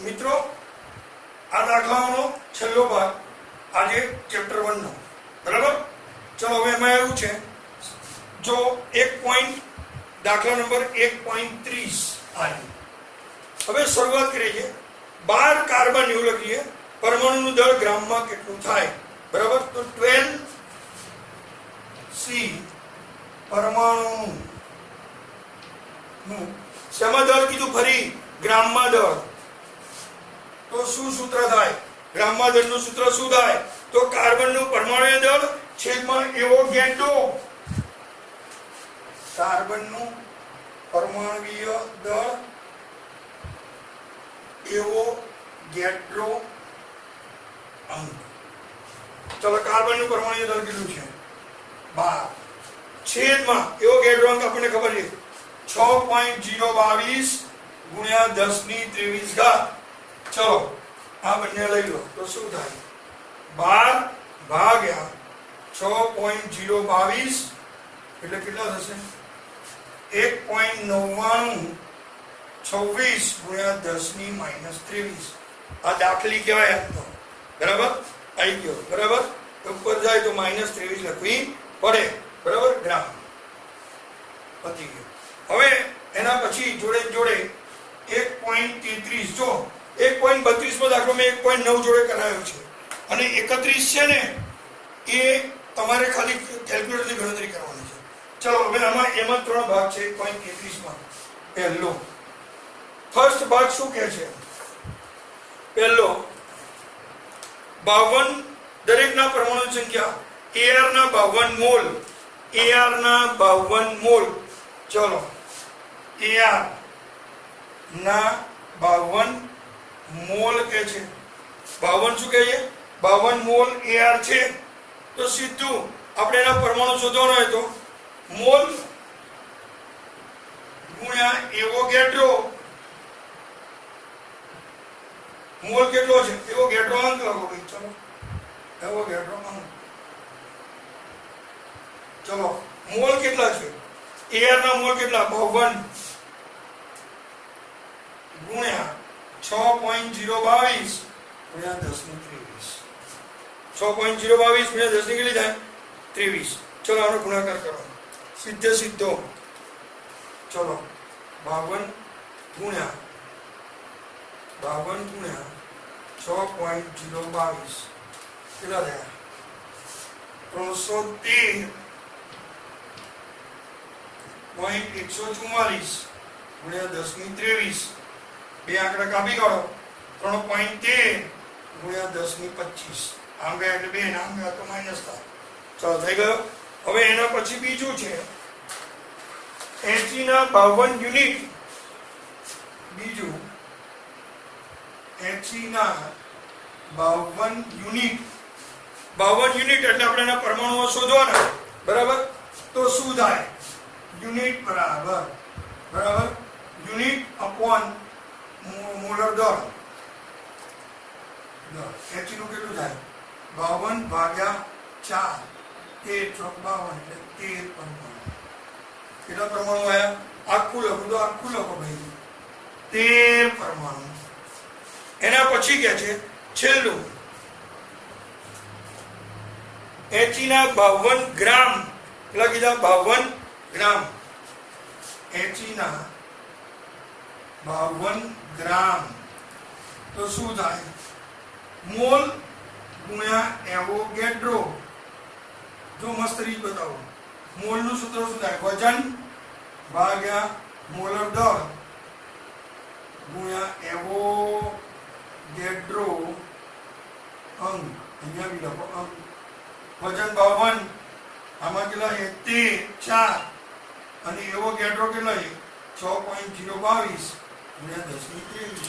મિત્રો આ દાખલાઓનો છેલ્લો ભાગ આજે ચેપ્ટર 1 નો બરાબર. ચલો હવે એમાં એવું છે, જો એક પોઈન્ટ દાખલા નંબર 1.30 આવી. હવે શરૂઆત કરીએ છીએ. 12 કાર્બન એવું લખીએ, પરમાણુનું દળ ગ્રામમાં કેટલું થાય બરાબર. તો 12C પરમાણુનું શેમાં દળ કીધું, ફરી ગ્રામમાં દળ. તો શું સૂત્ર થાય? ગ્રામમાં દળનું સૂત્ર શું થાય? તો કાર્બનનું પરમાણુય દળ છેદમાં એવોગેડ્રો. કાર્બનનું પરમાણુય દળ એવોગેડ્રો અંક. ચલો કાર્બનનું પરમાણુય દળ કેટલું છે? 12 છેદમાં એવોગેડ્રો અંક આપણને ખબર છે 6.022 ગુણ્યા 10⁻23 ઘાત. ચલો આ બંને લઈ લો તો શું થાય? 12 ભાગ્યા 6.022 એટલે કેટલા થશે? 1.9926 ગુણ્યા 10⁻23. આ દાખલી કહેવાય તો બરાબર. આવી ગયો બરાબર. ઉપર જાય તો -23 લખવી પડે બરાબર. ગ્રામ પતી ગયો. હવે એના પછી જોડે જોડે 1.33 જો 1.32 માં દાખલો મેં 1.9 જોડે કરાયો છે અને 31 છે ને એ તમારે ખાલી કેલ્ક્યુલેટરથી ગણતરી કરવાની છે. ચલો હવે એમાં 3 ભાગ છે 1.33 માં. પહેલો ફર્સ્ટ ભાગ શું કહે છે? પહેલો 52 દરેકના પરમાણુ સંખ્યા AR ના 52 મોલ. AR ના 52 મોલ. ચલો AR ના 52 મોલ કે છે. 52 શું કહે છે? 52 મોલ AR છે. તો સીધું આપણે એના પરમાણુ શોધવાનો હોય તો મોલ ગુણ્યા એવોગેડ્રો. મોલ કેટલો છે? એવોગેડ્રો અંક લખો ભાઈ. ચલો એવોગેડ્રો અંક. ચલો મોલ કેટલા છે? AR ના મોલ કેટલા? 52 ગુણ્યા 6.022 ગુણ્યા 10⁻23. 6.022 ગુણ્યા 10 ની કેટલી થાય? 23. ચલો આનો ગુણાકાર કરો સીધે સીધો. ચલો 52 ગુણ્યા 6.022 કેટલા થયા? 313.144 ગુણ્યા 10⁻23. બે આંકડા કાપી કાઢો. 3.13 ગુણ્યા 10⁻25. આમ ગયા એટલે 2 આમ ગયા તો માઇનસ થાય. ચાલો થઈ ગયો. હવે એના પછી બીજું છે He ના 52 યુનિટ. બીજું He ના 52 યુનિટ. 52 યુનિટ એટલે આપણે એના પરમાણુઓ શોધવાના બરાબર. તો શું થાય? યુનિટ બરાબર યુનિટ અપોન મોલર દળ. He નું કેટલું થાય? 52 ભાગ્યા 4 13 × 52 એટલે 13 પરમાણુ. કેટલા પરમાણુ આવ્યા? આખું લખો તો આખું લખો ભાઈ. 13 પરમાણુ. એના પછી કે છે છેલ્લું He ના 52 ગ્રામ. કેટલા કીધા? 52 ગ્રામ. He ના 52 ગ્રામ. તો શું થાય? મોલ ગુણ્યા એવોગેડ્રો. જો મસ્ત રીત બતાવો. મોલ નું સૂત્ર શું થાય? વજન ભાગ્યા મોલર દળ ગુણ્યા એવોગેડ્રો અંક. અહીંયા બી લખો અંક. વજન 52 આમાં કેટલા? 4 અને એવોગેડ્રો કેટલા? 6.022 ગુણ્યા 10⁻23.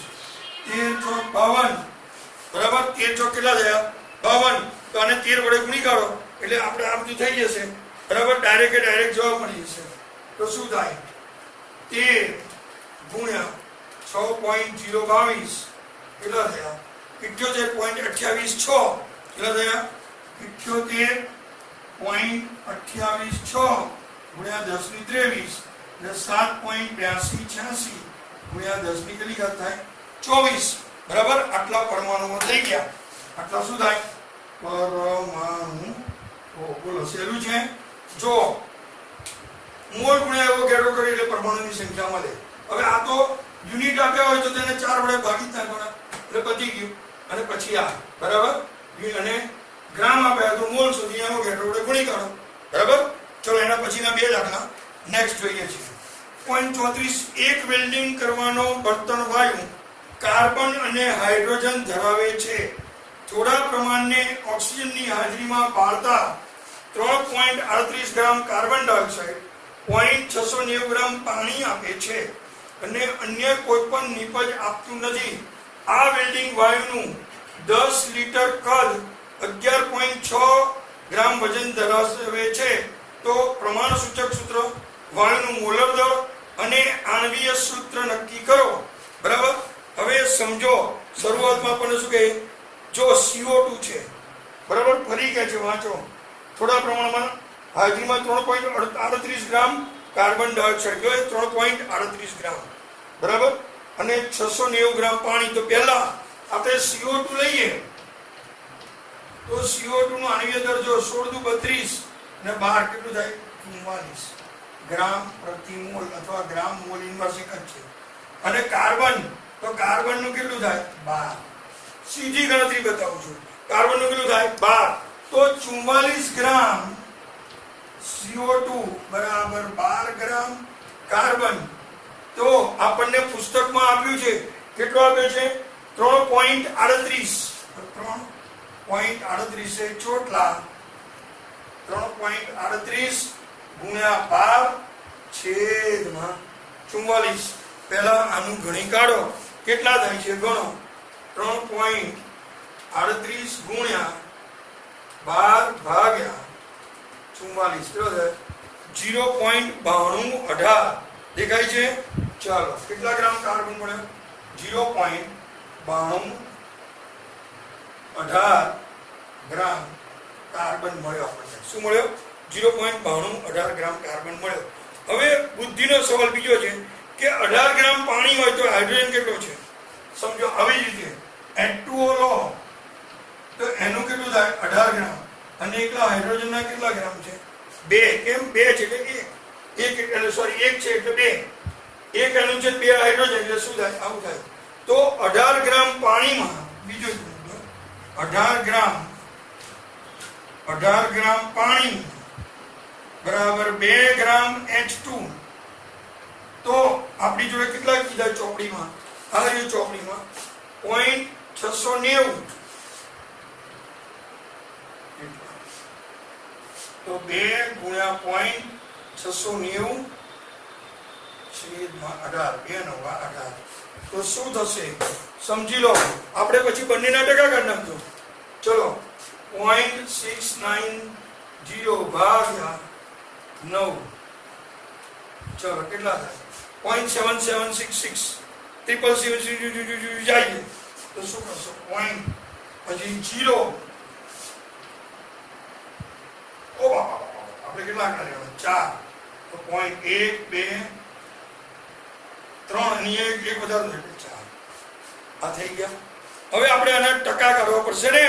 13 × 52 બરાબર. 13 ચોક કેટલા થયા? 52. તો આને 13 વડે ગુણી કાઢો એટલે આપણે આ બધું થઈ જશે બરાબર. ડાયરેક્ટ જવાબ મળી જશે. તો શું થાય? 13 ગુણ્યા 6.022 કેટલા થયા? 78.286. કેટલા થયા? 78.286 ગુણ્યા 10⁻23 એટલે 7.8286 ગુણ્યા 10 ની કેટલી ઘાત થાય? 24. બરાબર, આટલા પરમાણુઓ થઈ ગયા. આટલા શું થાય? પરમાણુ. બોલો, સહેલું છે. જો મોલ ગુણ્યા એવોગાડ્રો કરીએ એટલે પરમાણુની સંખ્યા મળે. હવે આ તો યુનિટ આપ્યા હોય તો તેને 4 વડે ભાગી નાખવાના એટલે પતી ગયું. અને પછી આ બરાબર, અને ગ્રામ આપ્યા તો મોલ સુધી એવોગાડ્રો વડે ગુણી કાઢો. બરાબર. ચલો એના પછીના બે દાખલા નેક્સ્ટ જોઈએ છીએ. પોઈન્ટ 34. એક વેલ્ડિંગ કરવાનો બળતણ વાયુ કાર્બન અને હાઇડ્રોજન ધરાવે છે. થોડા પ્રમાણને ઓક્સિજનની હાજરીમાં બાળતા 3.38 ગ્રામ કાર્બન ડાયોક્સાઇડ 0.690 ગ્રામ પાણી આપે છે અને અન્ય કોઈ પણ નીપજ આપતું નથી. આ વેલ્ડિંગ વાયુનું 10 લીટર કદ 11.6 ગ્રામ વજન ધરાવે છે. તો પ્રમાણ સૂચક સૂત્ર, વાયુનું મોલર દળ અને આણ્વીય સૂત્ર નક્કી કરો. બરાબર. હવે સમજો, શરૂઆતમાં પણ શું કહે? જો CO2 છે, બરાબર, ફરી કે છે વાંચો. થોડા પ્રમાણમાં હાજરીમાં 3.38 ગ્રામ કાર્બન ડાયોક્સાઇડ, 3.38 ગ્રામ, બરાબર, અને 690 ગ્રામ પાણી. તો પહેલા આપણે CO2 લઈએ તો CO2 નું આણ્વીય દળ જો 16 × 32 અને 12 કેટલું થાય? 44 ગ્રામ પ્રતિ મોલ અથવા ગ્રામ મોલ ઇન્વર્સ એક જ છે. અને કાર્બન, તો કાર્બન નું કેટલું થાય? 12. સીધી ગણતરી બતાવું છું. કાર્બન નું કેટલું થાય? 12. તો 44 ગ્રામ CO2 બરાબર 12 ગ્રામ કાર્બન. તો આપણને પુસ્તકમાં આપ્યું છે, કેટલો આપ્યો છે? 3.38. 3.38 છે ચોટલા. 3.38 ગુણ્યા 12 છેદમાં 44. પહેલા આનું ગણી કાઢો. કેટલા થાય છે? ગણો. 3.38 ગુણ્યા 12 ભાગ્યા 44 કેટલો થાય? 0.9218 દેખાય છે. ચાલો, કેટલા ગ્રામ કાર્બન મળ્યો? 0.9218 ગ્રામ કાર્બન મળ્યો આપણને. શું મળ્યો? 0.9218 ગ્રામ કાર્બન મળ્યો. હવે બુદ્ધિનો સવાલ બીજો છે કે 18 ગ્રામ પાણી હોય તો હાઇડ્રોજન કેટલો છે? સમજો આવી રીતે H2O લો તો એનું કેટલું થાય? 18 ગ્રામ. અને એકલા હાઇડ્રોજનના કેટલા ગ્રામ છે? 2. કેમ? 2 છે એટલે 1 એટલે સોરી 1 છે એટલે 2. 1 એનું છે, 2 હાઇડ્રોજન એટલે શું થાય? આવું થાય. તો 18 ગ્રામ પાણીમાં, બીજો 18 ગ્રામ પાણી બરાબર 2 ગ્રામ H2. તો આપણી જોડે કેટલા કીધા ચોપડીમાં? આ રહ્યું ચોપડીમાં 0.690. તો 2 ગુણ્યા 0.690 છેદમાં 18. 2 × 18. તો શું થશે? સમજી લો. આપણે પછી બંનેના ટકા કાઢી નાખજો. ચલો, 0.690 ભાગ્યા 9. ચલો, કેટલા થાય? 0.7766. 777 જાય તો શું કરશો? પોઈન્ટ પછી 0. ઓ બાપા, આપણે કેટલા કાઢ્યા? 4. તો 0.1 2 3 અને એક વધારે 4. આ થઈ ગયા. હવે આપણે આના ટકા કાઢવા પડશે ને.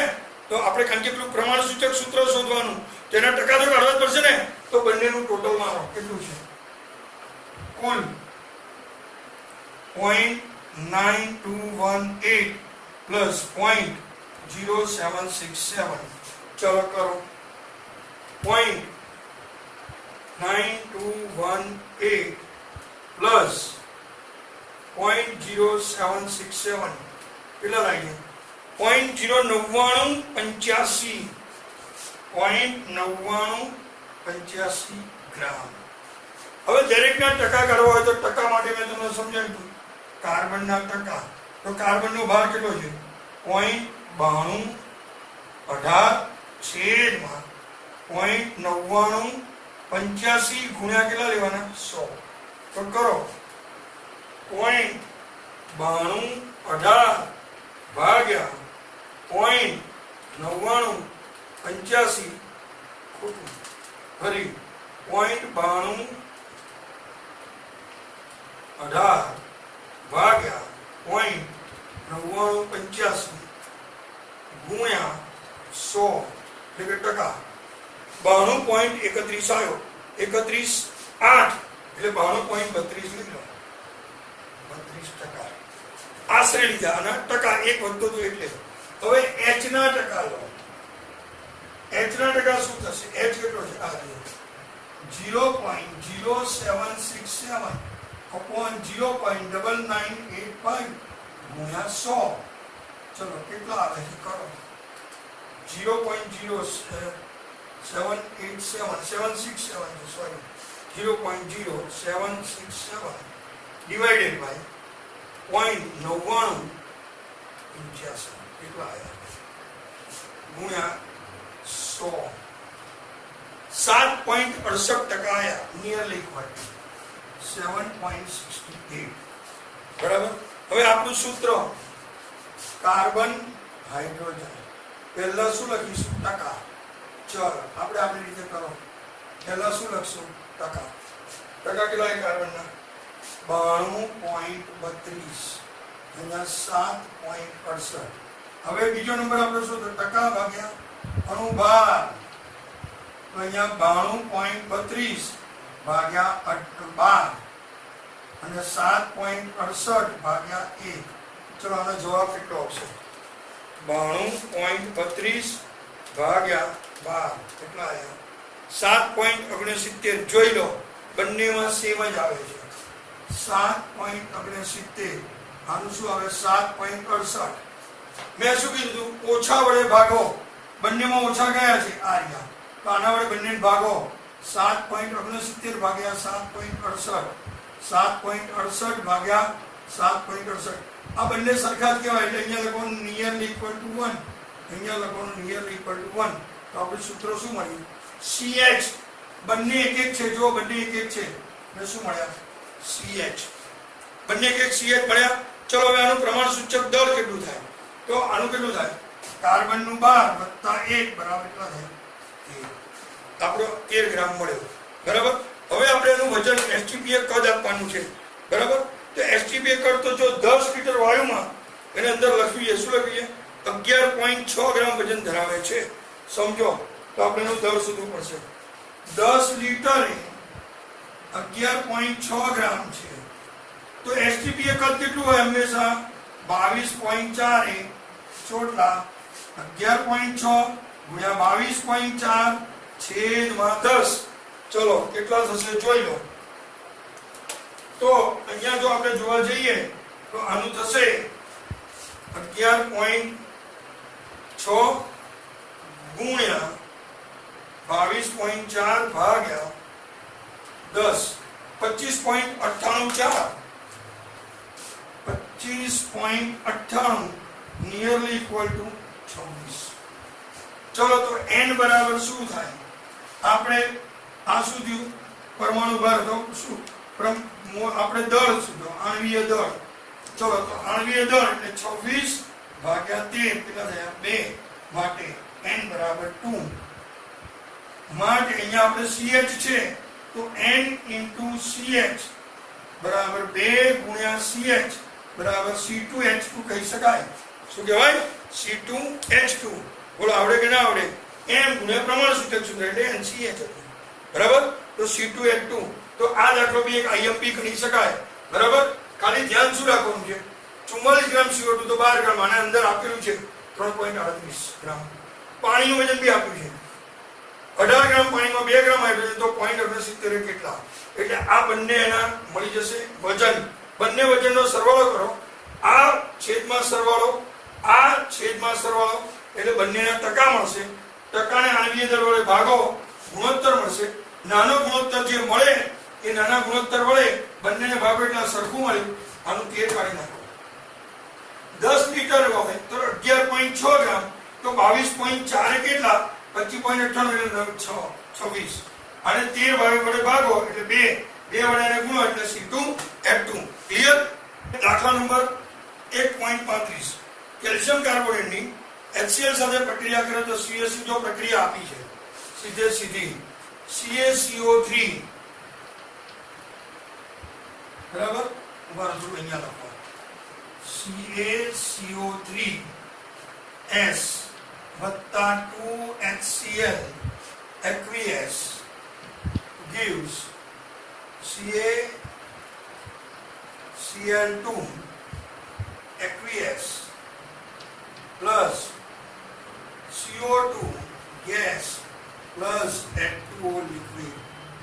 તો આપણે કારણ કે પેલું પ્રમાણ સૂચક સૂત્ર શોધવાનું, તેના ટકા તો કાઢવા પડશે ને. તો બંનેનું ટોટલ મારો કેટલું છે? કુલ 0.9218 પ્લસ 0.0767. ચલો કરો. 0.9218 પ્લસ 0.0767 કેટલા લાગ્યા? 0.09985. 0.9985 ગ્રામ. હવે દરેકના ટકા કાઢવા હોય તો ટકા માટે મેં તમને સમજાવ્યું. કાર્બનના ટકા, તો કાર્બનનો ભાર કેટલો છે? 0.9218 છેદમાં 0.9985 ગુણ્યા કેટલા લેવાના? 100. તો કરો. 0.9218 ભાગ્યા 0.9985 ખોટું ફરી 0.9218 ભાગ્યા 0.9985 9985 ગુણ્યા 100 એટલે કે ટકા 92.31 આવ્યો 31.8 એટલે 92.32 લઈ લો 32%. આશરે લીધા અને ટકા એક વધતો તો એટલે. હવે h ના ટકા લો. h ના ટકા શું થશે? h કેટલો છે? આ 0.0767 upon 0.9985 ગુણ્યા 100. ચલો કેટલા આવે છે કરો. 0.0767 સોરી 0.0767 divided by 0.9985 કેટલા આવ્યા ગુણ્યા 100 7.68% આયા નિયરલી ઇક્વલ 7.68 બરાબર. હવે આપણું સૂત્ર કાર્બન હાઇડ્રોજન પહેલા શું લખીશું? ટકા. ચલો આપણે આપણી રીતે કરો. પહેલા શું લખશું? ટકા. ટકા કેટલા છે કાર્બનના? 92.32 અહીંયા 7.68. હવે બીજો નંબર આપણે શું તો ટકા ભાગ્યા અણુભાર તો અહીંયા 92.32 ભાગ્યા 12 અને 7.68 ભાગ્યા 1. ચલો આનો જવાબ કેટલો આવશે? 92.32 ભાગ્યા 12 કેટલા આવ્યા? 7.69. જોઈ લો બંનેમાં સેમ જ આવે છે. 7.69 આનું શું આવે? 7.68. મેં શું કીધું? ઓછા વડે ભાગો. બંનેમાં ઓછા કયા છે? આ રહ્યા. તો આના વડે બંને ભાગો. 7.69 ભાગ્યા 7.68 7.68 ભાગ્યા 7.68. આ બંને સરખા જ કહેવાય એટલે અહીંયા લખવાનું નિયરલી ઇક્વલ ટુ 1. અહીંયા લખવાનું નિયરલી ઇક્વલ ટુ 1. તો આપણે સૂત્ર શું મળ્યું? CH. બંને એક એક છે. જો બંને એક એક છે એટલે શું મળ્યા? CH. બંને એક એક CH મળ્યા. ચલો હવે આનું પ્રમાણ સૂચક દળ કેટલું થાય? તો આનું કેટલું થાય? કાર્બનનું 12 વત્તા 1 બરાબર કેટલા થાય? આપણો 13 ગ્રામ મળ્યો બરાબર. હવે આપણે એનું વજન STPA કદ આપવાનું છે બરાબર. તો STPA કદ તો જો 10 લિટર વાયુમાં એને અંદર લખીએ શું લખીએ? 11.6 ગ્રામ વજન ધરાવે છે. સમજો તો આપણે એનું દર શોધવું પડશે. 10 લિટરે 11.6 ગ્રામ છે તો STPA કદ કેટલું હોય? હંમેશા 22.4 એ ચોટલા 11.6 ગુણ્યા 22.4 છેદમાં 10. ચલો કેટલા થશે જોઈ લો. તો અહીંયા જો આપણે જોવા જઈએ તો આનું થશે 11.6 ગુણ્યા 22.4 ભાગ્યા 10 25.98 25.98 નિયરલી ઇક્વલ ટુ 26. ચલો તો n બરાબર શું થાય? આપણે આ શું થયું? પરમાણુ ભાર તો શું આપણે દળ શોધો આણ્વીય દળ. ચલો તો આણ્વીય દળ એટલે 26 ભાગ્યા 13 કેટલા થયા? 2. માટે n બરાબર 2. માટે અહીંયા આપણે CH છે તો n into CH બરાબર 2 ગુણ્યા CH બરાબર C2H2 કહી શકાય. શું કહેવાય? C2H2. બોલો આવડે કે ના આવડે? m ગુણ્યા પ્રમાણ સૂચક સૂત્ર એટલે NCH હતું બરાબર. તો C2H2. તો આ દાખલો બી એક IMP ગણી શકાય બરાબર. ખાલી ધ્યાન શું રાખવાનું છે? 44 ગ્રામ CO2 તો 12 ગ્રામ આના અંદર આપેલું છે 3.38 ગ્રામ. પાણીનું વજન બી આપ્યું છે 18 ગ્રામ પાણીમાં 2 ગ્રામ હાઇડ્રોજન તો 0.68 કેટલા? એટલે આ બંને એના મળી જશે વજન. બંને વજનનો સરવાળો કરો. આ છેદમાં સરવાળો આ છેદમાં સરવાળો એટલે બંનેના ટકા મળશે. ટકાને આણ્વીય દળ વડે ભાગો ગુણોત્તર મળશે. નાનો ગુણોત્તર જે મળે એ નાના ગુણોત્તર વડે બંનેને ભાગો એટલે સરખું મળ્યું. આનું 13 કાઢી નાખો. 10 લિટર હોય તો 11.6 ગ્રામ તો 22.4 કેટલા? 25.98 એટલે 26. અને 13 વડે ભાગો એટલે 2 વડે એને ગુણો એટલે C2H2. ક્લિયર? દાખલા નંબર 1.35. કેલ્શિયમ કાર્બોનેટની HCl સાથે પ્રક્રિયા કરે તો CaC જો પ્રક્રિયા આપી છે સીધી CaCO3 બરાબર. ઉભા રહો અહીંયા લખો CaCO3S વત્તા 2HCl aqueous gives CaCl2 aqueous plus CO2 gas plus H2O liquid.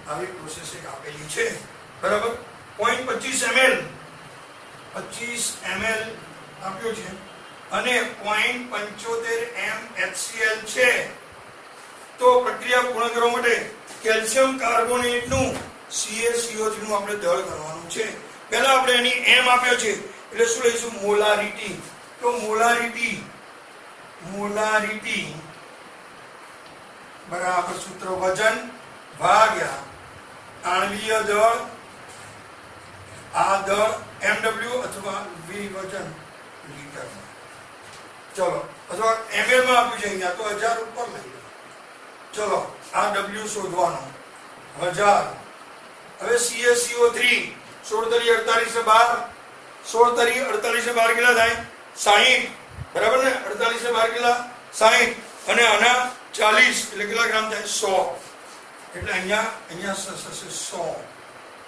આવી પ્રોસેસ એક આપેલી છે, બરાબર. 0.25 ml 25 ml આપ્યો છે અને 0.75 mHCl છે. તો પ્રક્રિયા પૂર્ણ કરવા માટે કેલ્શિયમ કાર્બોનેટનું CaCO3 નું આપણે દળ કરવાનું છે. પહેલા આપણે એની m આપ્યો છે એટલે શું લઈશું? મોલારિટી. તો મોલારિટી બરાબર સૂત્ર વજન ભાગ્યા આણ્વીય દળ, આ દળ mw અથવા v વજન લીટર. ચલો, અથવા ml માં આપ્યું છે અહીંયા તો 1000 ઉપર લઈ લો. ચલો, આ w શોધવાનો 1000. હવે CaCO3 16 તરી 48 ને 12, 16 તરી 48 ને 12 કેટલા થાય? 60, બરાબર ને? 48 ને 12 કેટલા? 60. અને આના 40 એટલે કેટલા ગ્રામ થાય? 100. એટલે અહીંયા થશે 100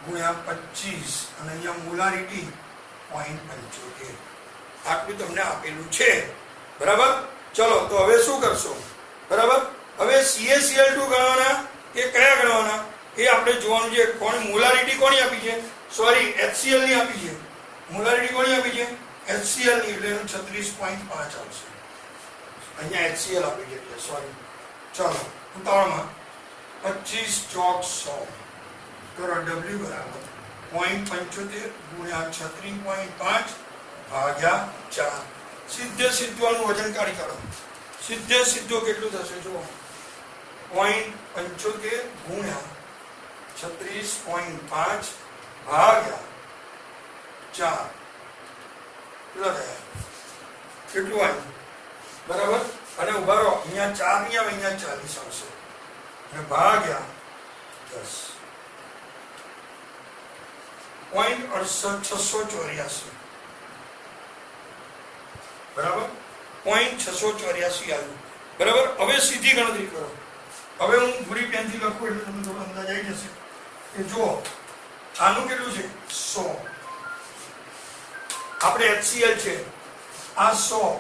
ગુણ્યા 25 અને અહીંયા મોલારિટી 0.75. આટલું તમને આપેલું છે, બરાબર. ચલો, તો હવે શું કરશો? બરાબર. હવે CaCl2 ગણવાના એ કયા ગણવાના એ આપણે જોવાનું છે. કોણ મોલારિટી કોની આપી છે? સોરી, HCl ની આપી છે. મોલારિટી કોની આપી છે? HCl ની, એટલે 36.5 આવશે. અહીંયા HCl આપી છે એટલે સોરી. ચલો, ઉતાવળમાં 25 ચોક 100 કરો. W બરાબર 0.75 ગુણ્યા 36.5 ભાગ્યા 4. સીધું વજન કાઢી કાઢો. સીધું કેટલું થશે જુઓ? 0.75 ગુણ્યા 36.5 ભાગ્યા 4 કેટલા થયા? કેટલું આવ્યું? બરાબર. અને ઉભા રહો, અહીંયા 4 નહીં આવે, અહીંયા 40 આવશે અને ભાગ્યા 10. 0.684 બરાબર. 0.684 આવ્યું, બરાબર. હવે સીધી ગણતરી કરો. હવે હું ભૂરી પેનથી લખું એટલે તમને થોડો અંદાજ આવી જશે કે જુઓ આનું કેટલું છે? 100. આપણે HCl છે આ 100,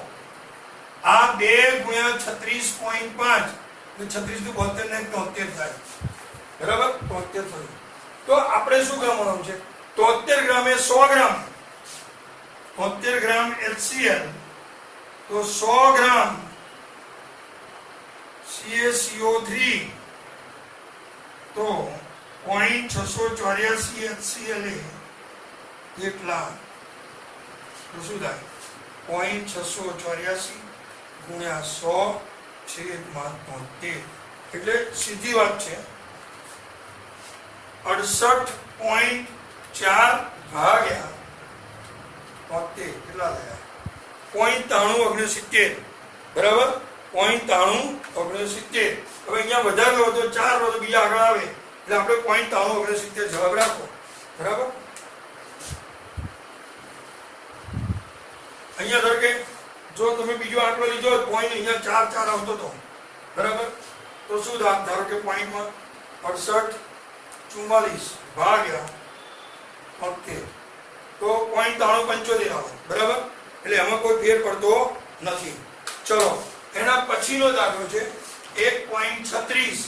આ 2 ગુણ્યા 36.5 36 નું 72 ને 73 થાય, બરાબર. 73 થયું. તો આપણે શું ગણવાનું છે? 73 ગ્રામ એ 100 ગ્રામ. 73 ગ્રામ HCl તો 100 ગ્રામ CaCO3 તો 0.684 HCl કેટલા? તો શું થાય? 0.684 ગુણ્યા 100 છેદમાં 73. એટલે સીધી વાત છે 68.4 ભાગ્યા 73 કેટલા થયા? 0.9369, બરાબર. 0.9369. હવે અહીંયા વધારે લો તો 4 લો તો બીજા આગળ આવે એટલે આપણે 0.9369 જવાબ રાખો, બરાબર. અહીંયા ધારો કે જો તમે બીજો આંકડો લીધો પોઈન્ટ અહીંયા 4 4 આવતો હતો, બરાબર. તો શું થાય? ધારો કે પોઈન્ટમાં 68.44 ભાગ્યા 73 તો 0.9375 આવે, બરાબર. એટલે એમાં કોઈ ફેર પડતો નથી. ચલો, એના પછીનો દાખલો છે 1.36.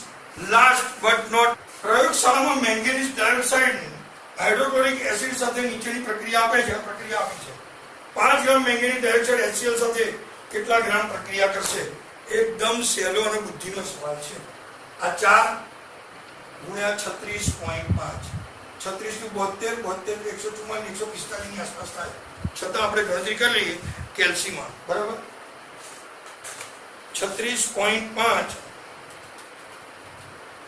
Last but not. પ્રયોગશાળામાં મેંગેનીઝ ડાયોક્સાઇડ હાઇડ્રોક્લોરિક એસિડ સાથે નીચેની પ્રક્રિયા આપે છે. પ્રક્રિયા આપી છે 5 ગ્રામ મેંગેનીઝ ડાયોક્સાઇડ HCl સાથે કેટલા ગ્રામ પ્રક્રિયા કરશે? એકદમ સહેલો અને બુદ્ધિનો સવાલ છે. આ 4 ગુણ્યા 36.5 36 નું 72 144 145 ની આસપાસ થાય. છતાં આપણે ગણતરી કરી લઈએ કેલ્સીમાં, બરાબર. 36.5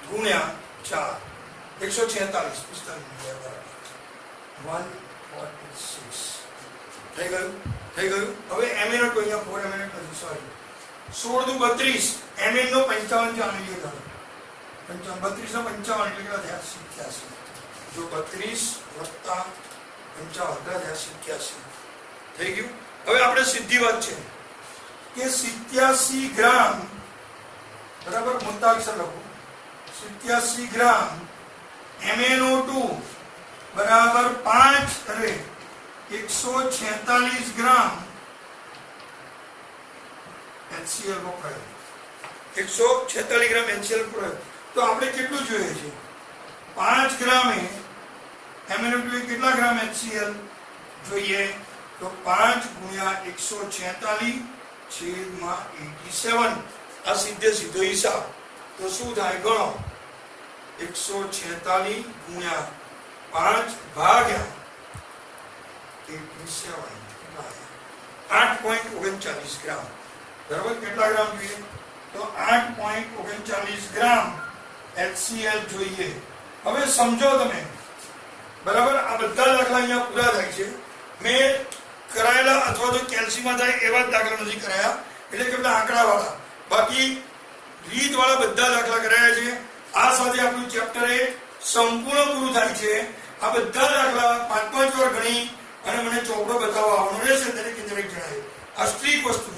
ગુણ્યા 4 146 146 થઈ ગયું. હવે mn તો અહીંયા 4 mn નથી, સોરી 16 નું 32 mn નો 55 જાણી લ્યો તમે. 32 નો 55 એટલે કેટલા થયા? 87. જો 32 વત્તા 55 થયા 87. થઈ ગયું. હવે આપણે સીધી વાત છે કે 87 ગ્રામ, બરાબર, મુદ્દાક્ષર લખો, 87 ગ્રામ MnO2 બરાબર 5 અરે 146 ગ્રામ HCl વપરાય, 146 ગ્રામ HCl વપરાય. તો આપણે કેટલું જોઈએ છે? 5 ગ્રામે MnO2 કેટલા ગ્રામ HCl જોઈએ? તો 5 ગુણ્યા 146 છેદમાં 87. આ સીધો હિસાબ. તો શું થાય? ગણો. 146 ગુણ્યા 5 ભાગ્યા 87, 8.39 ગ્રામ. બરાબર, કેટલા ગ્રામ જોઈએ? તો 8.39 ગ્રામ HCl જોઈએ. હવે સમજો તમે, બરાબર, આ બધા દાખલા અહીંયા પૂરા થાય છે. મેં કરાયેલા અથવા તો કેલ્સીમાં થાય એવા જ દાખલા નથી કરાયા, એટલે કે બધા આંકડાવાળા. બાકી રીતવાળા બધા દાખલા કરાયા છે. આ સાથે આપણું ચેપ્ટર 8 સંપૂર્ણ પૂરું થાય છે. આ બધા દાખલા 5-5 વાર ગણી અને મને ચોપડો બતાવવા આવવાનો રહેશે દરેક જણાએ. આ સ્ટ્રીક વસ્તુ